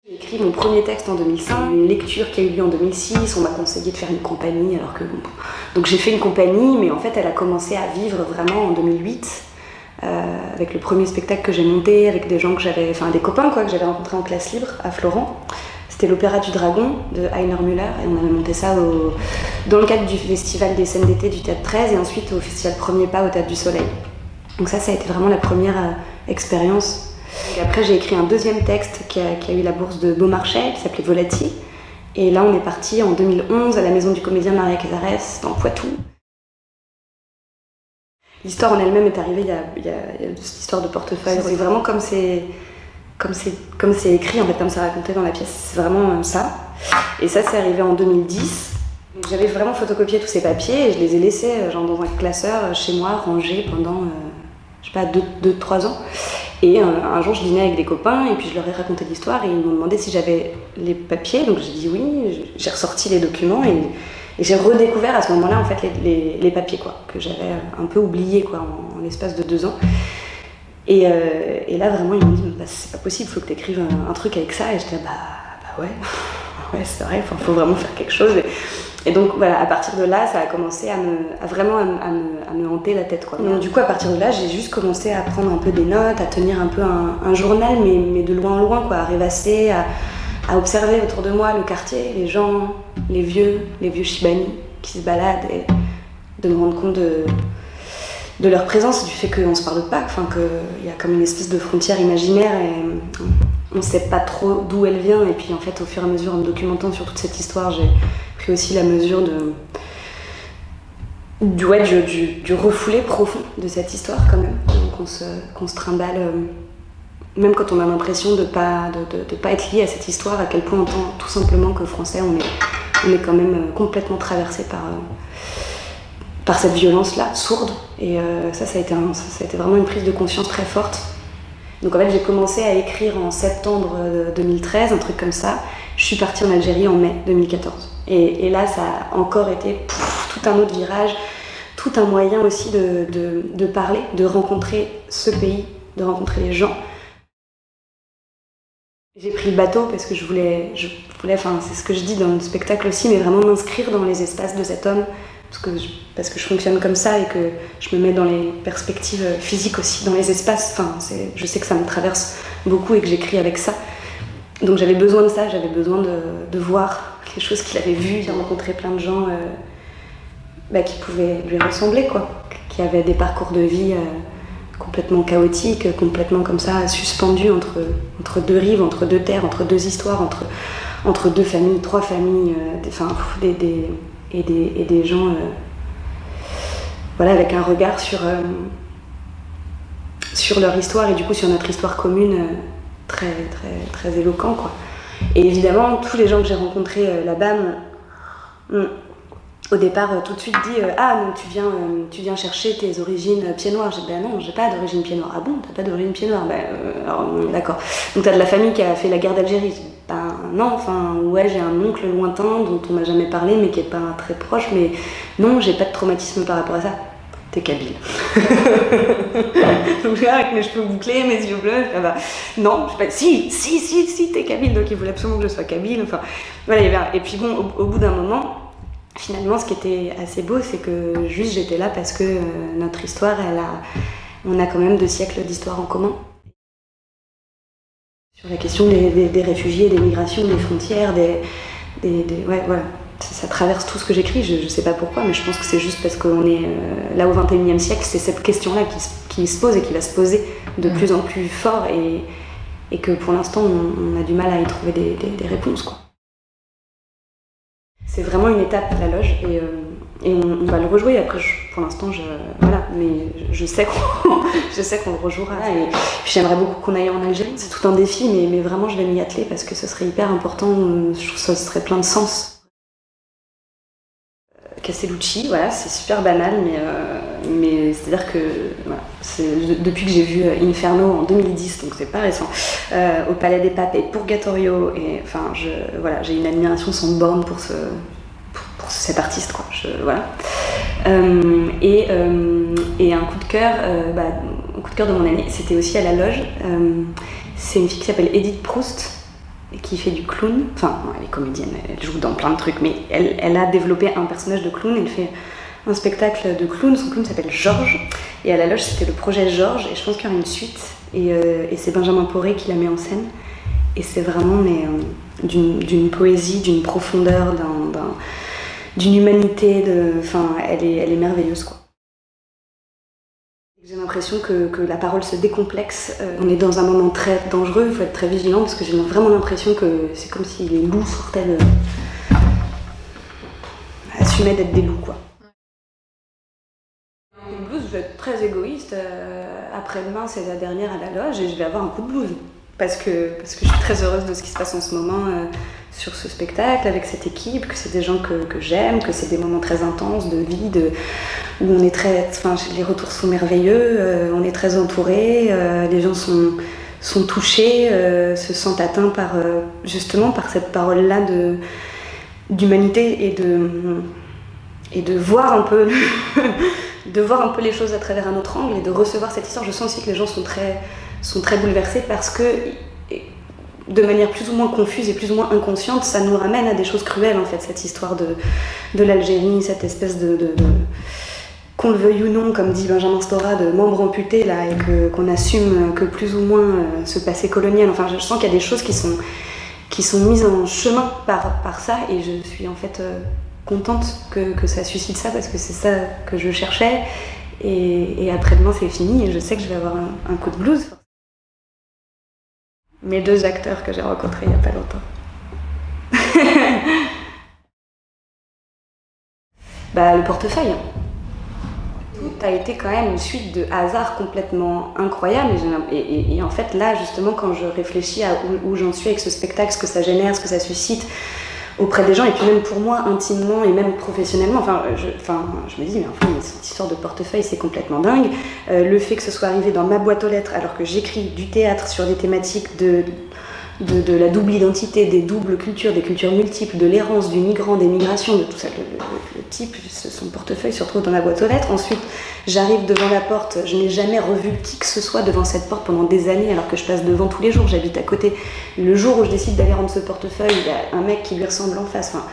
J'ai écrit mon premier texte en 2005, une lecture qui a eu lieu en 2006, on m'a conseillé de faire une compagnie alors que... Bon. Donc j'ai fait une compagnie, mais en fait elle a commencé à vivre vraiment en 2008, avec le premier spectacle que j'ai monté, avec des gens que j'avais... Enfin des copains quoi, que j'avais rencontrés en classe libre à Florent. C'était l'Opéra du Dragon de Heiner Müller et on avait monté ça dans le cadre du festival des scènes d'été du Théâtre 13 et ensuite au festival Premier Pas au Théâtre du Soleil. Donc ça a été vraiment la première expérience. Et après j'ai écrit un deuxième texte qui a eu la bourse de Beaumarchais qui s'appelait Volati. Et là on est parti en 2011 à la maison du comédien Maria Casares dans Poitou. L'histoire en elle-même est arrivée, il y a cette histoire de portefeuille. C'est vraiment comme c'est écrit, en fait, comme c'est raconté dans la pièce, c'est vraiment ça. Et ça, c'est arrivé en 2010. J'avais vraiment photocopié tous ces papiers et je les ai laissés genre, dans un classeur chez moi, rangés pendant, je sais pas, 2-3 ans. Et un jour, je dînais avec des copains et puis je leur ai raconté l'histoire et ils m'ont demandé si j'avais les papiers. Donc j'ai dit oui, j'ai ressorti les documents et j'ai redécouvert à ce moment-là, en fait, les papiers, quoi, que j'avais un peu oubliés, quoi, en l'espace de 2 ans. Et là, vraiment, ils m'ont dit bah, c'est pas possible, il faut que tu écrives un truc avec ça. Et j'étais bah ouais, c'est vrai, il faut vraiment faire quelque chose. Et donc, voilà, à partir de là, ça a commencé à me hanter la tête, quoi. Donc, du coup, à partir de là, j'ai juste commencé à prendre un peu des notes, à tenir un peu un journal, mais de loin en loin, quoi, à rêvasser, à observer autour de moi le quartier, les gens, les vieux shibani qui se baladent et de me rendre compte de leur présence, du fait qu'on se parle pas, enfin qu'il y a comme une espèce de frontière imaginaire et on sait pas trop d'où elle vient. Et puis en fait, au fur et à mesure, en me documentant sur toute cette histoire, j'ai pris aussi la mesure du refoulé profond de cette histoire quand même, qu'on se trimballe, même quand on a l'impression de pas être lié à cette histoire, à quel point on entend tout simplement que français, on est quand même complètement traversé par cette violence-là, sourde. Et ça a été vraiment une prise de conscience très forte. Donc en fait, j'ai commencé à écrire en septembre 2013, un truc comme ça. Je suis partie en Algérie en mai 2014. Et là, ça a encore été tout un autre virage, tout un moyen aussi de parler, de rencontrer ce pays, de rencontrer les gens. J'ai pris le bateau parce que je voulais, enfin c'est ce que je dis dans le spectacle aussi, mais vraiment m'inscrire dans les espaces de cet homme. Parce que je fonctionne comme ça et que je me mets dans les perspectives physiques aussi, dans les espaces. Enfin, je sais que ça me traverse beaucoup et que j'écris avec ça. Donc j'avais besoin de ça, j'avais besoin de voir les choses qu'il avait vues. J'ai rencontré plein de gens qui pouvaient lui ressembler, quoi, qui avaient des parcours de vie complètement chaotiques, complètement comme ça, suspendus entre deux rives, entre deux terres, entre deux histoires, entre 2 familles, 3 familles, et des gens avec un regard sur leur histoire et du coup sur notre histoire commune très, très, très éloquent, quoi. Et évidemment, tous les gens que j'ai rencontrés là-bas au départ tout de suite dit donc tu viens chercher tes origines pieds noirs. J'ai dit non, j'ai pas d'origine pieds noirs. Ah bon, t'as pas d'origine pieds noirs? Alors d'accord. Donc t'as de la famille qui a fait la guerre d'Algérie. Non, enfin ouais, j'ai un oncle lointain dont on m'a jamais parlé mais qui est pas très proche, mais non, j'ai pas de traumatisme par rapport à ça. T'es kabyle. Donc je avec mes cheveux bouclés, mes yeux bleus, non, je sais pas, si, t'es kabyle, donc il voulait absolument que je sois kabyle, enfin voilà, et puis bon, au bout d'un moment, finalement, ce qui était assez beau, c'est que juste j'étais là parce que notre histoire, on a quand même 2 siècles d'histoire en commun. Sur la question des réfugiés, des migrations, des frontières, voilà. Ça traverse tout ce que j'écris, je sais pas pourquoi, mais je pense que c'est juste parce qu'on est là au XXIe siècle, c'est cette question-là qui se pose et qui va se poser de plus en plus fort et que pour l'instant, on a du mal à y trouver des réponses, quoi. C'est vraiment une étape, la loge, et on va le rejouer. Après, pour l'instant, mais je sais qu'on le rejouera. Et puis j'aimerais beaucoup qu'on aille en Algérie. C'est tout un défi, mais vraiment, je vais m'y atteler parce que ce serait hyper important. Je trouve que ça serait plein de sens. Castellucci, voilà, c'est super banal, mais c'est-à-dire que depuis que j'ai vu Inferno en 2010, donc c'est pas récent, au Palais des Papes et Purgatorio, et enfin, j'ai une admiration sans borne pour cet artiste, quoi. Et un coup de cœur de mon année, c'était aussi à la loge. C'est une fille qui s'appelle Edith Proust, qui fait du clown. Enfin, non, elle est comédienne, elle joue dans plein de trucs, mais elle a développé un personnage de clown. Elle fait un spectacle de clown. Son clown s'appelle Georges. Et à la loge, c'était le projet Georges. Et je pense qu'il y aura une suite. Et c'est Benjamin Poré qui la met en scène. Et c'est vraiment d'une poésie, d'une profondeur, d'une humanité. Enfin, elle est merveilleuse, quoi. J'ai l'impression que la parole se décomplexe. On est dans un moment très dangereux, il faut être très vigilant parce que j'ai vraiment l'impression que c'est comme si les loups sortaient assumaient d'être des loups, quoi. Une blues, je vais être très égoïste. Après-demain, c'est la dernière à la loge et je vais avoir un coup de blues. Parce que je suis très heureuse de ce qui se passe en ce moment sur ce spectacle, avec cette équipe, que c'est des gens que j'aime, que c'est des moments très intenses de vie, où on est les retours sont merveilleux, on est très entourés, les gens sont touchés, se sentent atteints justement par cette parole-là d'humanité et de voir un peu de voir un peu les choses à travers un autre angle et de recevoir cette histoire. Je sens aussi que les gens sont très bouleversés parce que, de manière plus ou moins confuse et plus ou moins inconsciente, ça nous ramène à des choses cruelles, en fait, cette histoire de l'Algérie, cette espèce qu'on le veuille ou non, comme dit Benjamin Stora, de membres amputés, là, et qu'on assume que plus ou moins ce passé colonial. Enfin, je sens qu'il y a des choses qui sont mises en chemin par ça, et je suis en fait contente que ça suscite ça, parce que c'est ça que je cherchais. Et après-demain, c'est fini, et je sais que je vais avoir un coup de blues. Mes 2 acteurs que j'ai rencontrés il n'y a pas longtemps. Le portefeuille. Tout a été quand même une suite de hasards complètement incroyables. Et en fait, là, justement, quand je réfléchis à où j'en suis avec ce spectacle, ce que ça génère, ce que ça suscite auprès des gens, et puis même pour moi, intimement et même professionnellement, je me dis, mais enfin, cette histoire de portefeuille, c'est complètement dingue. Le fait que ce soit arrivé dans ma boîte aux lettres, alors que j'écris du théâtre sur des thématiques de la double identité, des doubles cultures, des cultures multiples, de l'errance, du migrant, des migrations, de tout ça, le type, son portefeuille se retrouve dans ma boîte aux lettres. Ensuite, j'arrive devant la porte, je n'ai jamais revu qui que ce soit devant cette porte pendant des années, alors que je passe devant tous les jours, j'habite à côté. Le jour où je décide d'aller rendre ce portefeuille, il y a un mec qui lui ressemble en face. Enfin,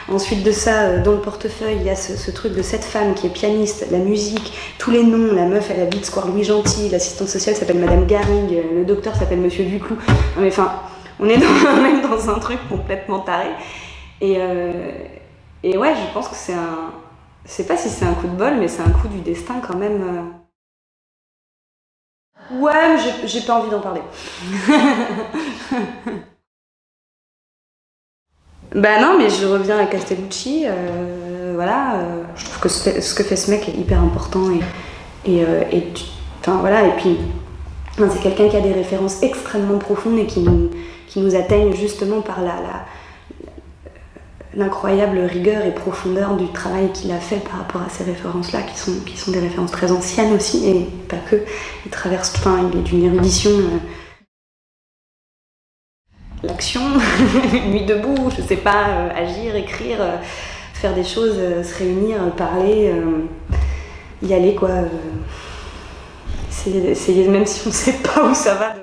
ensuite de ça, dans le portefeuille, il y a ce truc de cette femme qui est pianiste, la musique, tous les noms. La meuf, elle habite Square Louis Gentil, l'assistante sociale s'appelle Madame Garing, le docteur s'appelle Monsieur Duclou. Non, mais enfin, on est même dans un truc complètement taré. Et ouais, je pense que c'est un... Je sais pas si c'est un coup de bol, mais c'est un coup du destin quand même. Ouais, mais j'ai pas envie d'en parler. Non, mais je reviens à Castellucci. Je trouve que ce que fait ce mec est hyper important. Et puis, c'est quelqu'un qui a des références extrêmement profondes et qui nous atteignent justement par l'incroyable rigueur et profondeur du travail qu'il a fait par rapport à ces références-là, qui sont des références très anciennes aussi, et pas que. Il est d'une érudition. L'action, nuit debout, je sais pas, agir, écrire, faire des choses, se réunir, parler, y aller, quoi. Essayer, même si on sait pas où ça va.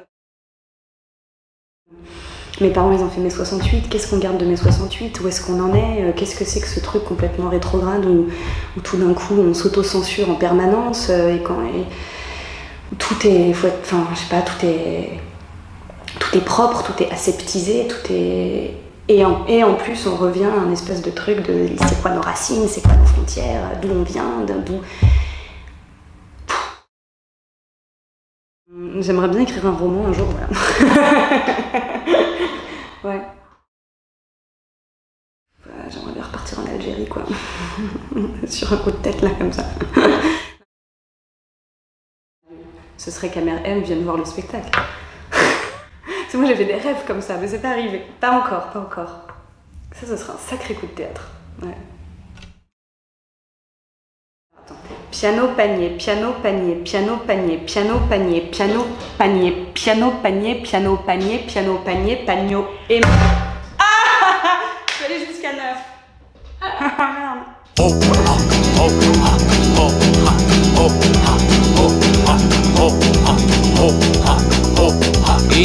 Mes parents, ils ont fait mai 68, qu'est-ce qu'on garde de mai 68? Où est-ce qu'on en est? Qu'est-ce que c'est que ce truc complètement rétrograde où tout d'un coup on s'auto-censure en permanence où tout est, tout est propre, tout est aseptisé, tout est... Et en plus, on revient à un espèce de truc de c'est quoi nos racines, c'est quoi nos frontières, d'où on vient, d'où... J'aimerais bien écrire un roman un jour, voilà. Ouais. J'aimerais bien repartir en Algérie, quoi. Sur un coup de tête, là, comme ça. Ce serait qu'à Mère M vienne voir le spectacle. Parce que moi, j'avais des rêves comme ça, mais c'est pas arrivé. Pas encore. Ça, ce serait un sacré coup de théâtre. Ouais. Piano, panier, piano, panier, piano, panier, piano, panier, piano, panier, piano, panier, piano, panier, piano, panier, pagno et... Ah! Je suis allée jusqu'à 9. Merde.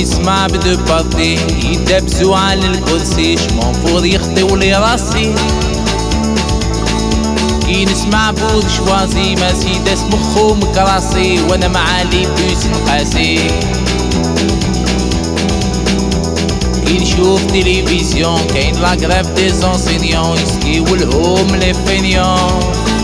يسمع بدو بارتي يدبسوا على الكرسي شمنفور يخطيو لي راسي كي نسمع بود شوازي مرسيدس مخو مكراسي وانا معالي بوس مقاسي كي نشوف تلفزيون كاين لا غريف دي زونسينيون يسقيو لهم لي فينيون